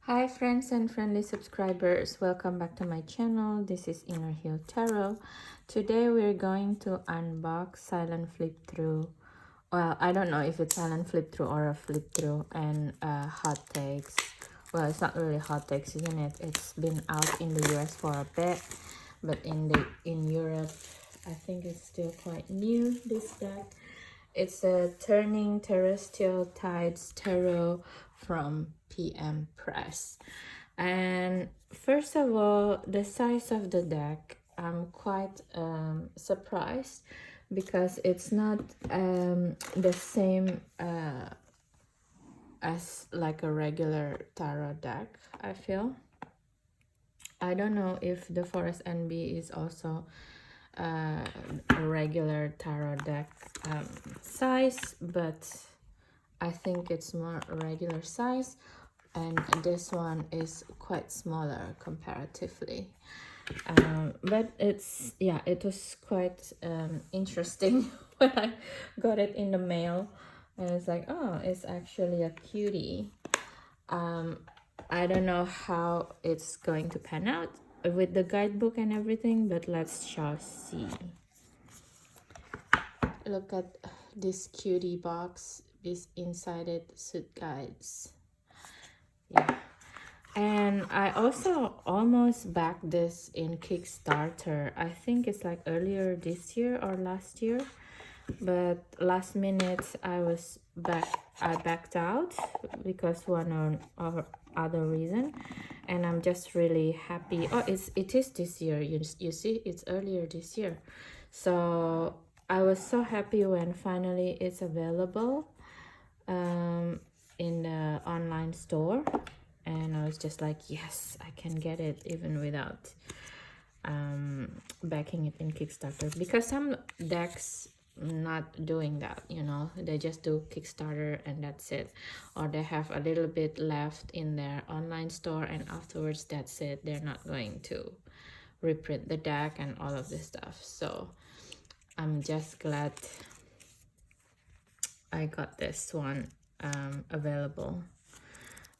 Hi friends and friendly subscribers, welcome back to my channel. This is Inner Hill Tarot. Today we're going to unbox silent flip through. Well, I don't know if it's silent flip through or a flip through, and hot takes. Well, it's not really hot takes, isn't it? It's been out in the US for a bit, but in Europe I think it's still quite new, this deck. It's a Turning Terrestrial Tides Tarot from PM Press. And first of all, the size of the deck, I'm quite surprised because it's not the same as like a regular tarot deck, I feel. I don't know if the Forest NB is also a regular tarot deck size, but I think it's more regular size, and this one is quite smaller comparatively. But it's, yeah, it was quite interesting when I got it in the mail. And it's like, oh, it's actually a cutie. I don't know how it's going to pan out with the guidebook and everything, but let's just see. Look at this cutie box, this inside it suit guides. Yeah. And I also almost backed this in Kickstarter. I think it's like earlier this year or last year, but last minute I backed out because one or other reason, and I'm just really happy. Oh, it is this year. You see, it's earlier this year, so I was so happy when finally it's available in the online store, and I was just like, yes, I can get it even without backing it in Kickstarter, because some decks not doing that, you know, they just do Kickstarter and that's it, or they have a little bit left in their online store and afterwards that's it. They're not going to reprint the deck and all of this stuff. So I'm just glad I got this one available.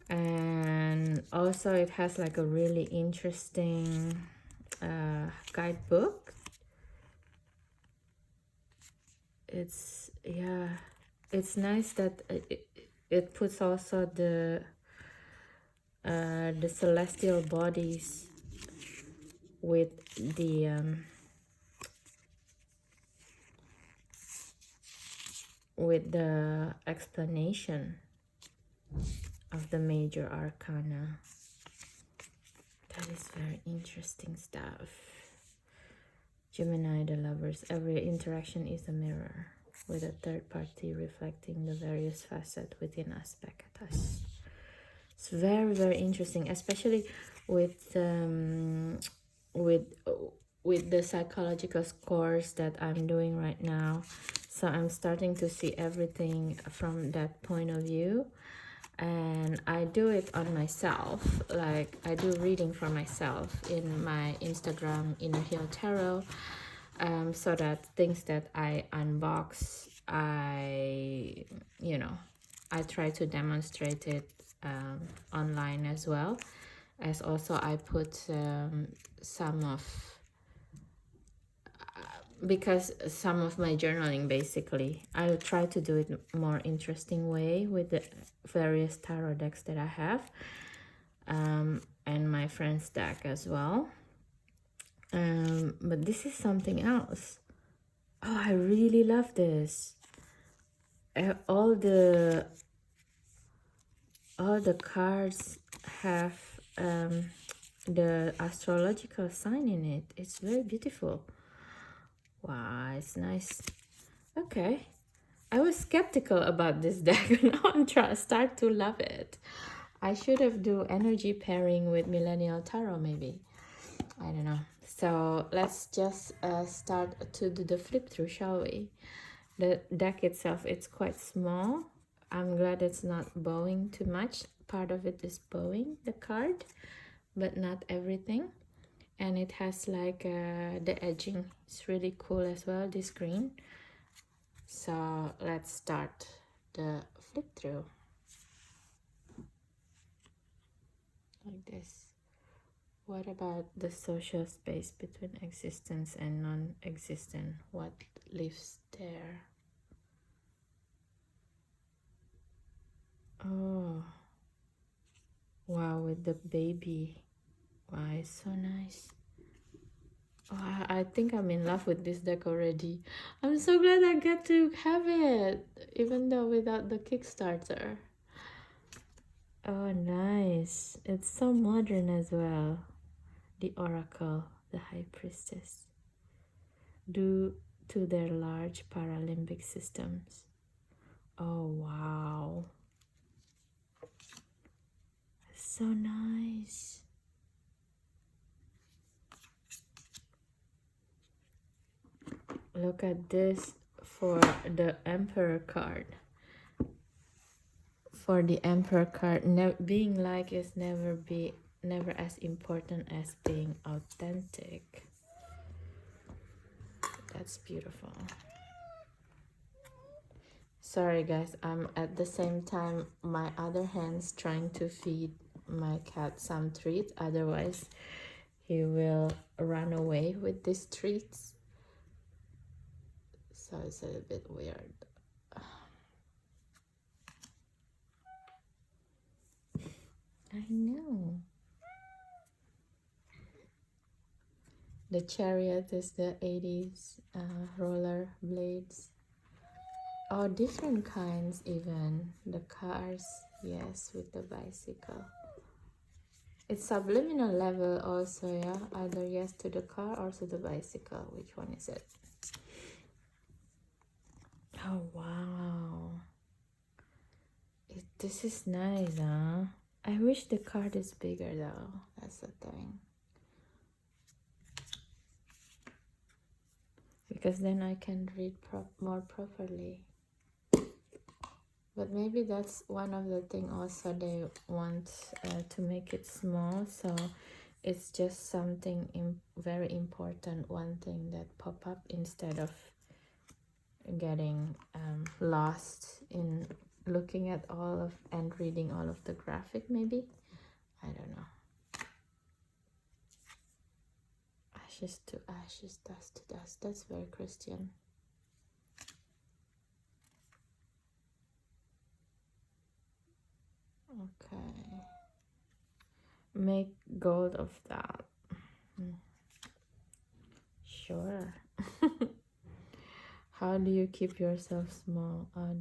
And also it has like a really interesting guidebook. It's, yeah, it's nice that it puts also the celestial bodies with the explanation of the major arcana. That is very interesting stuff. Gemini, the lovers. Every interaction is a mirror, with a third party reflecting the various facets within us back at us. It's very, very interesting, especially with the psychological course that I'm doing right now. So I'm starting to see everything from that point of view, and I do it on myself. Like, I do reading for myself in my Instagram, Inner Hill Tarot, so that things that I unbox, I try to demonstrate it online, as well as also I put some of because some of my journaling, basically I try to do it more interesting way with the various tarot decks that I have, and my friend's deck as well. But this is something else. Oh, I really love this. All the cards have the astrological sign in it. It's very beautiful. Wow, it's nice. Okay, I was skeptical about this deck. Now I'm start to love it. I should have do energy pairing with Millennial Tarot, maybe. I don't know. So let's just start to do the flip through, shall we? The deck itself, it's quite small. I'm glad it's not bowing too much. Part of it is bowing, the card, but not everything. And it has like the edging. It's really cool as well, this green. So let's start the flip through. this. What about the social space between existence and non-existent? What lives there? Oh, wow, with the baby. Wow, it's so nice. Oh, I think I'm in love with this deck already. I'm so glad I get to have it, even though without the Kickstarter. Oh, nice. It's so modern as well. The Oracle, the High Priestess. Due to their large Paralympic systems. Oh, wow. So nice. Look at this for the Emperor card. For the Emperor card, being like is never as important as being authentic. That's beautiful. Sorry guys, I'm at the same time my other hand's trying to feed my cat some treats, otherwise he will run away with these treats. So it's a little bit weird. I know. The Chariot is the 80s roller blades. Oh, different kinds even. The cars, yes, with the bicycle. It's subliminal level also, yeah? Either yes to the car or to the bicycle. Which one is it? Oh, wow. This is nice, huh? I wish the card is bigger though. That's the thing. Because then I can read more properly. But maybe that's one of the things also they want to make it small, so it's just something very important, one thing that pop up instead of getting lost in looking at all of and reading all of the graphic. Maybe, I don't know. Ashes to ashes, dust to dust. That's very Christian. Okay. Make gold of that. Sure. How do you keep yourself small? Oh,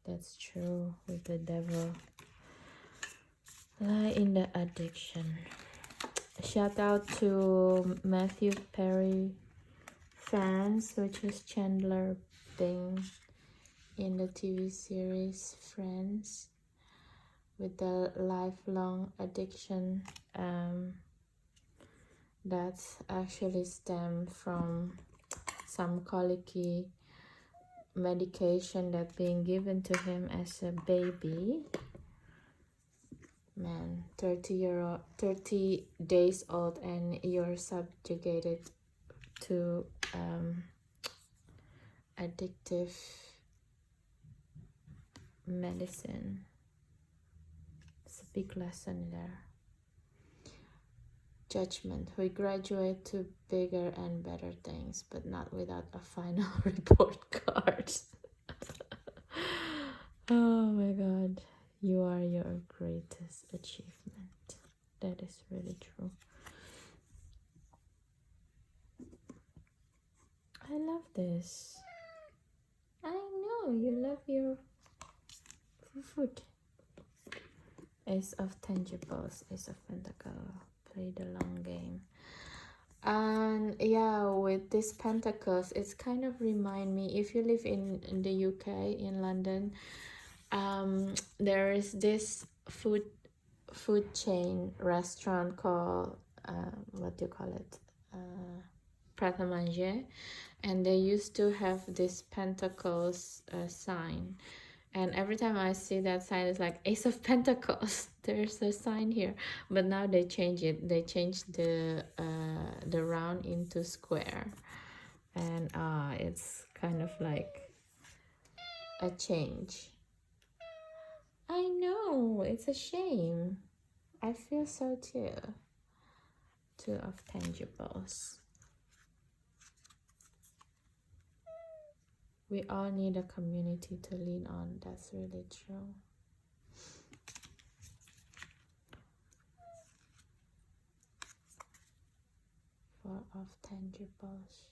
that's true with the devil. Lie in the addiction. Shout out to Matthew Perry fans, which is Chandler Bing in the TV series Friends, with the lifelong addiction that actually stemmed from some colicky medication that being given to him as a baby. Man, 30 days old and you're subjugated to addictive medicine. It's a big lesson there. Judgment. We graduate to bigger and better things, but not without a final report card. Oh my god. You are your greatest achievement. That is really true. I love this. I know you love your food. Ace of Tangibles, Ace of Pentacle. Play the long game. And yeah, with these pentacles, it's kind of remind me, if you live in the UK, in London, there is this food chain restaurant called what do you call it, Pret a Manger, and they used to have this pentacles sign, and every time I see that sign, it's like Ace of Pentacles. There's a sign here, but now they change it. They changed the round into square, and it's kind of like a change. I know, it's a shame. I feel so too. Two of Pentables. We all need a community to lean on. That's really true. Four of Pentables.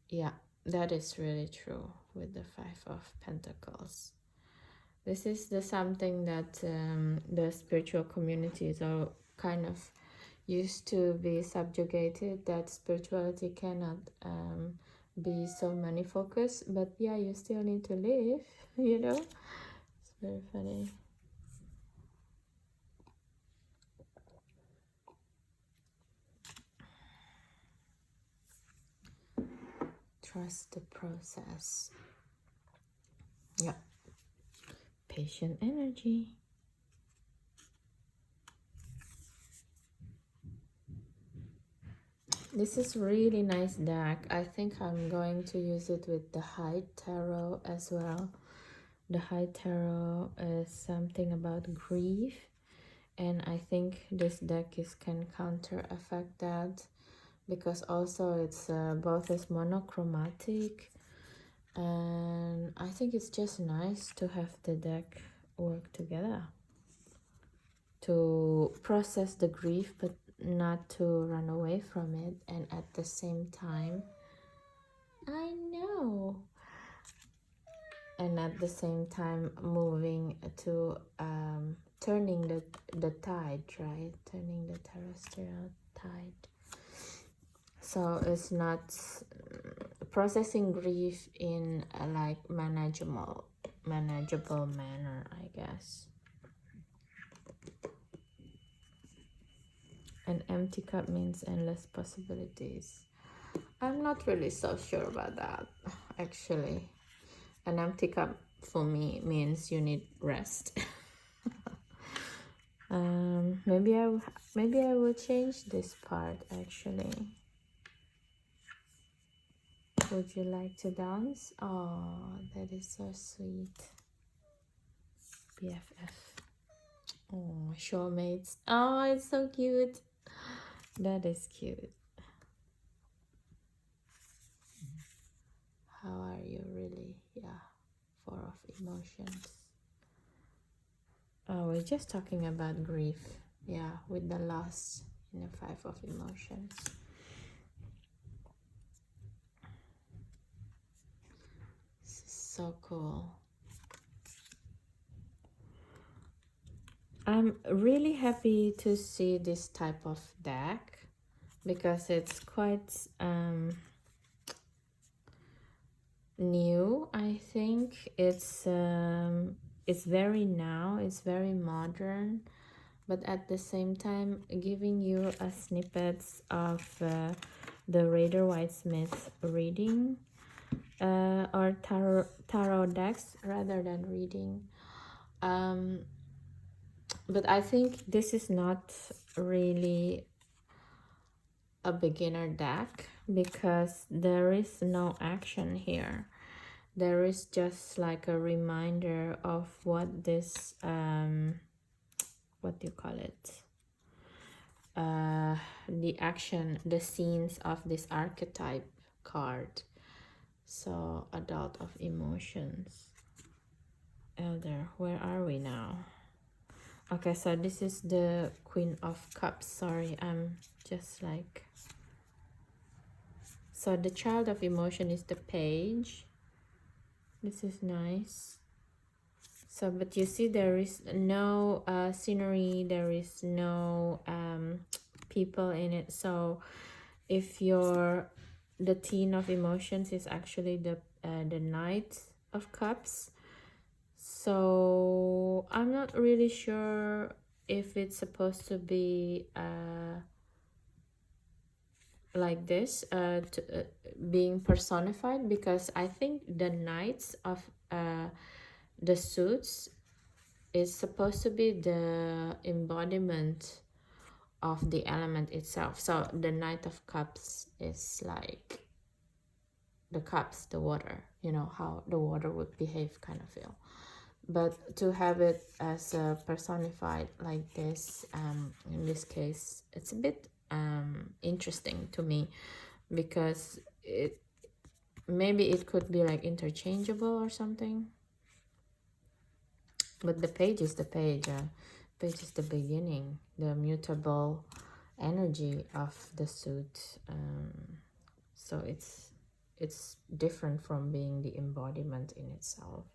Yeah, that is really true with the Five of Pentacles. This is the something that the spiritual communities are kind of used to be subjugated, that spirituality cannot be so money focused, but yeah, you still need to live, you know. It's very funny. Trust the process. Yeah. Patient energy. This is really nice deck. I think I'm going to use it with the High Tarot as well. The High Tarot is something about grief, and I think this deck can counter affect that, because also it's both is monochromatic, and I think it's just nice to have the deck work together to process the grief but not to run away from it, and at the same time I know, and at the same time moving to turning the tide, right? Turning the terrestrial tide. So it's not processing grief in a like manageable manner, I guess. An empty cup means endless possibilities. I'm not really so sure about that, actually. An empty cup for me means you need rest. Maybe I will change this part, actually. Would you like to dance? Oh, that is so sweet. BFF. Oh, showmates. Oh, it's so cute. That is cute. How are you really? Yeah. Four of emotions. Oh, we're just talking about grief. Yeah, with the loss in the Five of Emotions. This is so cool. I'm really happy to see this type of deck because it's quite new. I think it's very now, it's very modern, but at the same time giving you a snippets of the Raider Whitesmith reading or tarot decks rather than reading. But I think this is not really a beginner deck because there is no action here. There is just like a reminder of what this what do you call it, the action, the scenes of this archetype card. So Adult of Emotions, Elder, where are we now? Okay, so this is the Queen of Cups. Sorry, I'm just like, so the Child of Emotion is the Page. This is nice. So, but you see there is no scenery, there is no people in it. So if you're the Teen of Emotions is actually the Knight of Cups. So I'm not really sure if it's supposed to be like this, being personified, because I think the Knights of the suits is supposed to be the embodiment of the element itself. So the Knight of Cups is like the cups, the water, you know, how the water would behave kind of feel. But to have it as personified like this, in this case, it's a bit interesting to me, because maybe it could be like interchangeable or something. But the page is the page. Page is the beginning, the mutable energy of the suit. So it's different from being the embodiment in itself.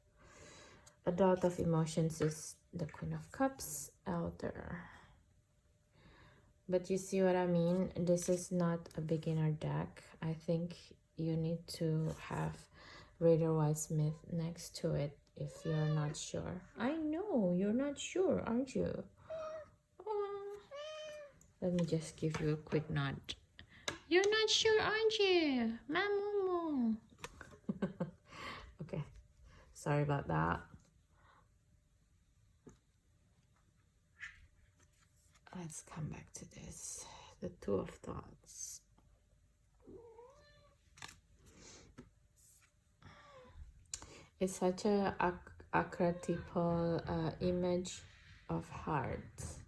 Adult of emotions is the Queen of Cups out there. But you see what I mean? This is not a beginner deck. I think you need to have Rider-Waite-Smith next to it if you're not sure. I know, you're not sure, aren't you? Let me just give you a quick nod. You're not sure, aren't you? Mamumu. Okay, sorry about that. Let's come back to this. The Two of Thoughts. It's such a archetypal image of hearts,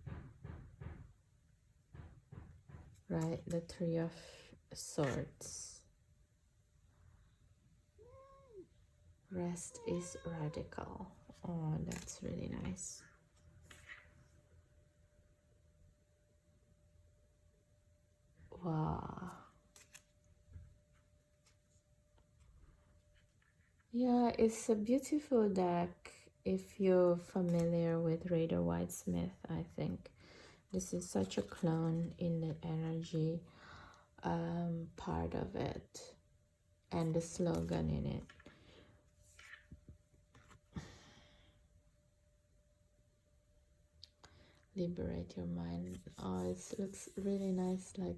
right? The Three of Swords. Rest is radical. Oh, that's really nice. Wow. Yeah, it's a beautiful deck if you're familiar with Rider-Waite-Smith, I think. This is such a clone in the energy part of it and the slogan in it. Liberate your mind. Oh, it looks really nice, like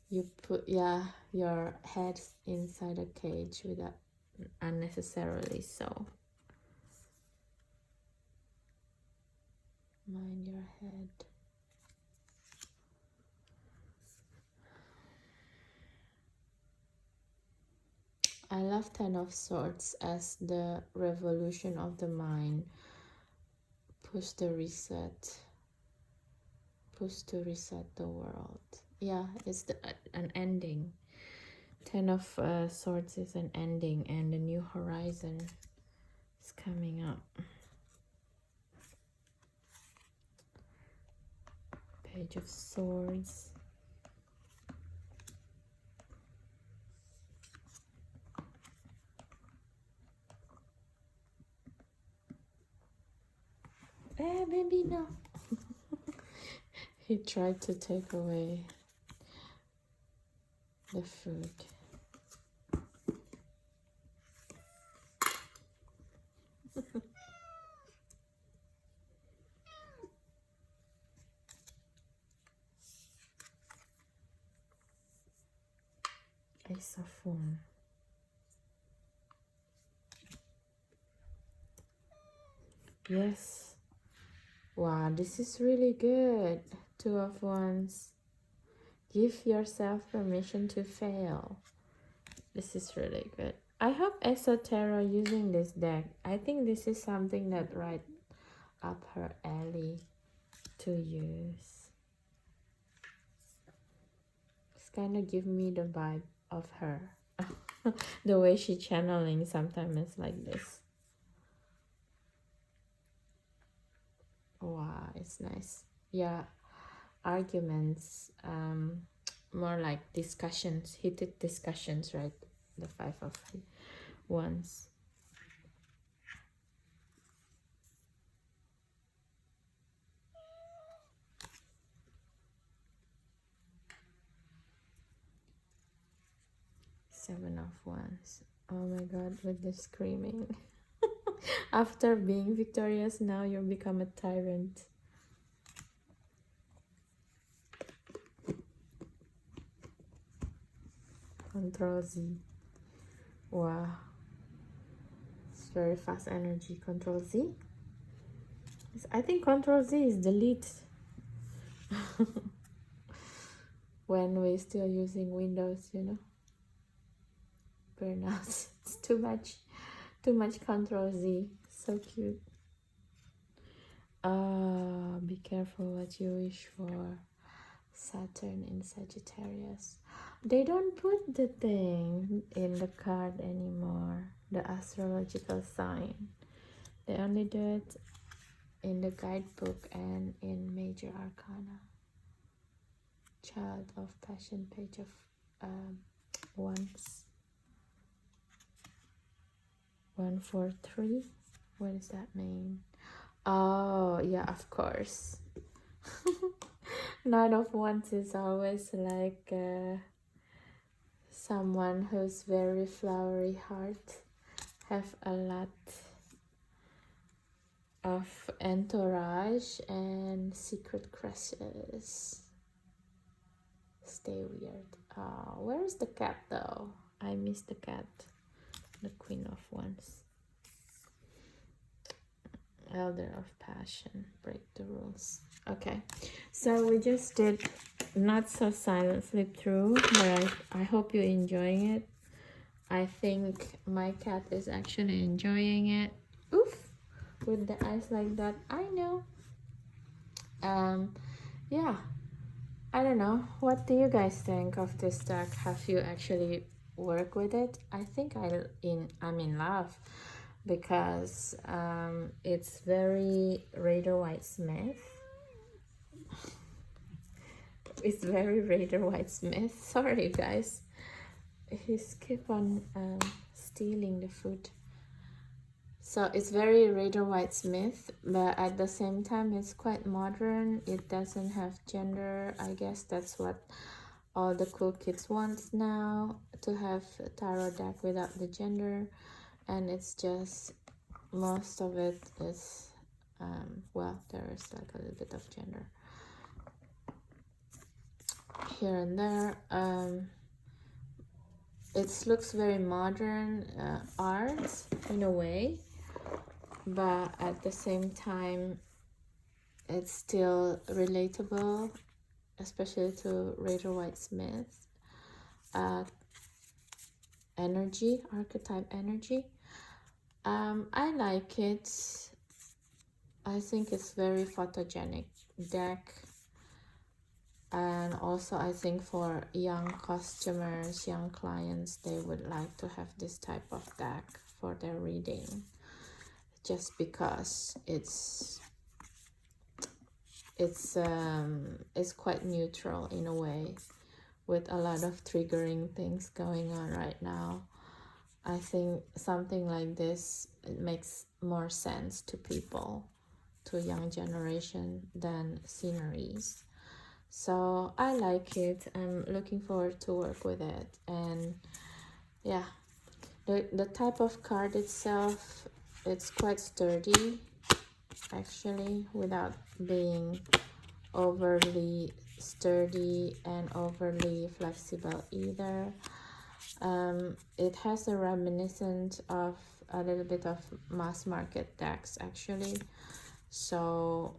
you put your head inside a cage without unnecessarily so. Mind your head. I love Ten of Swords as the revolution of the mind. Push to reset the world. Yeah, it's an ending. Ten of Swords is an ending, and a new horizon is coming up. Page of Swords. Baby, no. He tried to take away the food. Ace of Wands. Yes. Wow, this is really good. Two of Wands. Give yourself permission to fail. This is really good. I hope Exotera using this deck. I think this is something that right up her alley to use. It's kind of give me the vibe of her. The way she channeling sometimes is like this. Wow, it's nice. Yeah, arguments, more like discussions, heated discussions, right? The Five of Wands. Seven of Wands. Oh my god, with the screaming. After being victorious, now you become a tyrant. Control Z. Wow. It's very fast energy. Control Z. I think Control Z is delete. When we're still using Windows, you know. We're not. It's too much Control Z. So cute. Be careful what you wish for. Saturn in Sagittarius. They don't put the thing in the card anymore, the astrological sign. They only do it in the guidebook and in major arcana. Child of Passion, Page of Wands. 143. What does that mean? Oh, yeah, of course. Nine of Wands is always like someone who's very flowery heart, have a lot of entourage and secret crushes. Stay weird. Where is the cat though? I miss the cat. The Queen of Wands. Elder of Passion. Break the rules. Okay, so we just did not so silent flip through, but I hope you're enjoying it. I think my cat is actually enjoying it. Oof, with the eyes like that. I know. Yeah, I don't know. What do you guys think of this deck? Have you actually worked with it? I think I'm in love because it's very Raider White Smith. It's very Raider White Smith. Sorry guys, he's keep on stealing the food. So it's very Raider White Smith, but at the same time it's quite modern. It doesn't have gender. I guess that's what all the cool kids want now, to have a tarot deck without the gender. And it's just, most of it is well, there is like a little bit of gender here and there. It looks very modern art in a way, but at the same time it's still relatable, especially to Raider White Smith energy, archetype energy. I like it. I think it's very photogenic deck. And also I think for young customers, young clients, they would like to have this type of deck for their reading, just because it's quite neutral in a way, with a lot of triggering things going on right now. I think something like this, it makes more sense to people, to young generation, than sceneries. So I like it. I'm looking forward to work with it. And yeah, the type of card itself, it's quite sturdy actually, without being overly sturdy and overly flexible either. It has a reminiscent of a little bit of mass market decks actually, so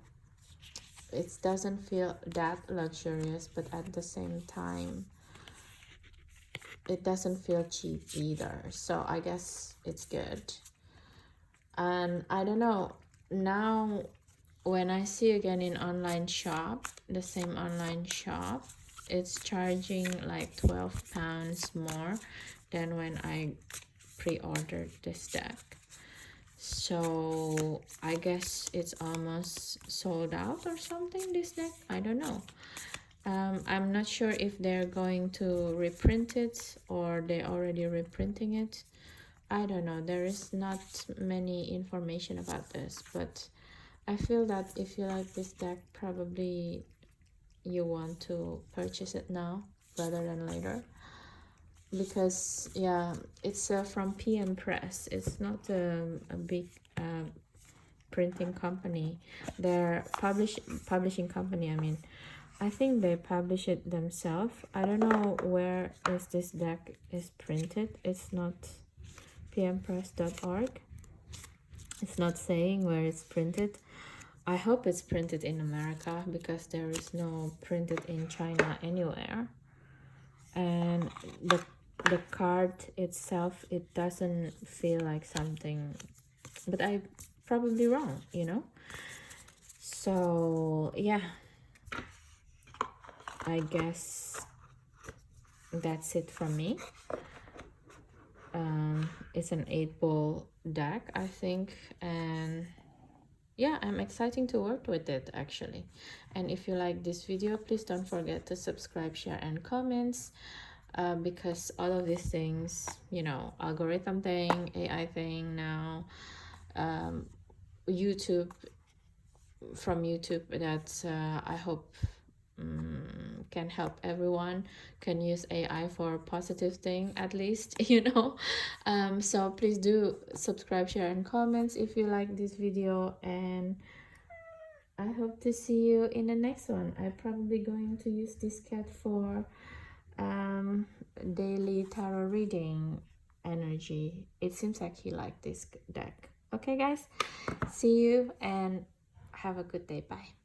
it doesn't feel that luxurious, but at the same time it doesn't feel cheap either, so I guess it's good. And I don't know, now when I see again in online shop, the same online shop, it's charging like £12 more than when I pre-ordered this deck. So I guess it's almost sold out or something, this deck. I don't know. I'm not sure if they're going to reprint it or they're already reprinting it. I don't know. There is not many information about this, but I feel that if you like this deck, probably you want to purchase it now rather than later, because yeah, it's from PM Press. It's not a big printing company. They're publishing company, I mean. I think they publish it themselves. I don't know where is this deck is printed. It's not pmpress.org. It's not saying where it's printed. I hope it's printed in America, because there is no printed in China anywhere. And the card itself, it doesn't feel like something, but I probably wrong, you know. So yeah, I guess that's it from me. It's an 8-ball deck, I think, and yeah, I'm excited to work with it actually. And if you like this video, please don't forget to subscribe, share, and comments, because all of these things, you know, algorithm thing, AI thing now, YouTube, from YouTube, that I hope can help everyone, can use AI for a positive thing at least, you know. So please do subscribe, share, and comments if you like this video, and I hope to see you in the next one. I'm probably going to use this cat for daily tarot reading energy. It seems like he liked this deck. Okay guys, see you and have a good day. Bye.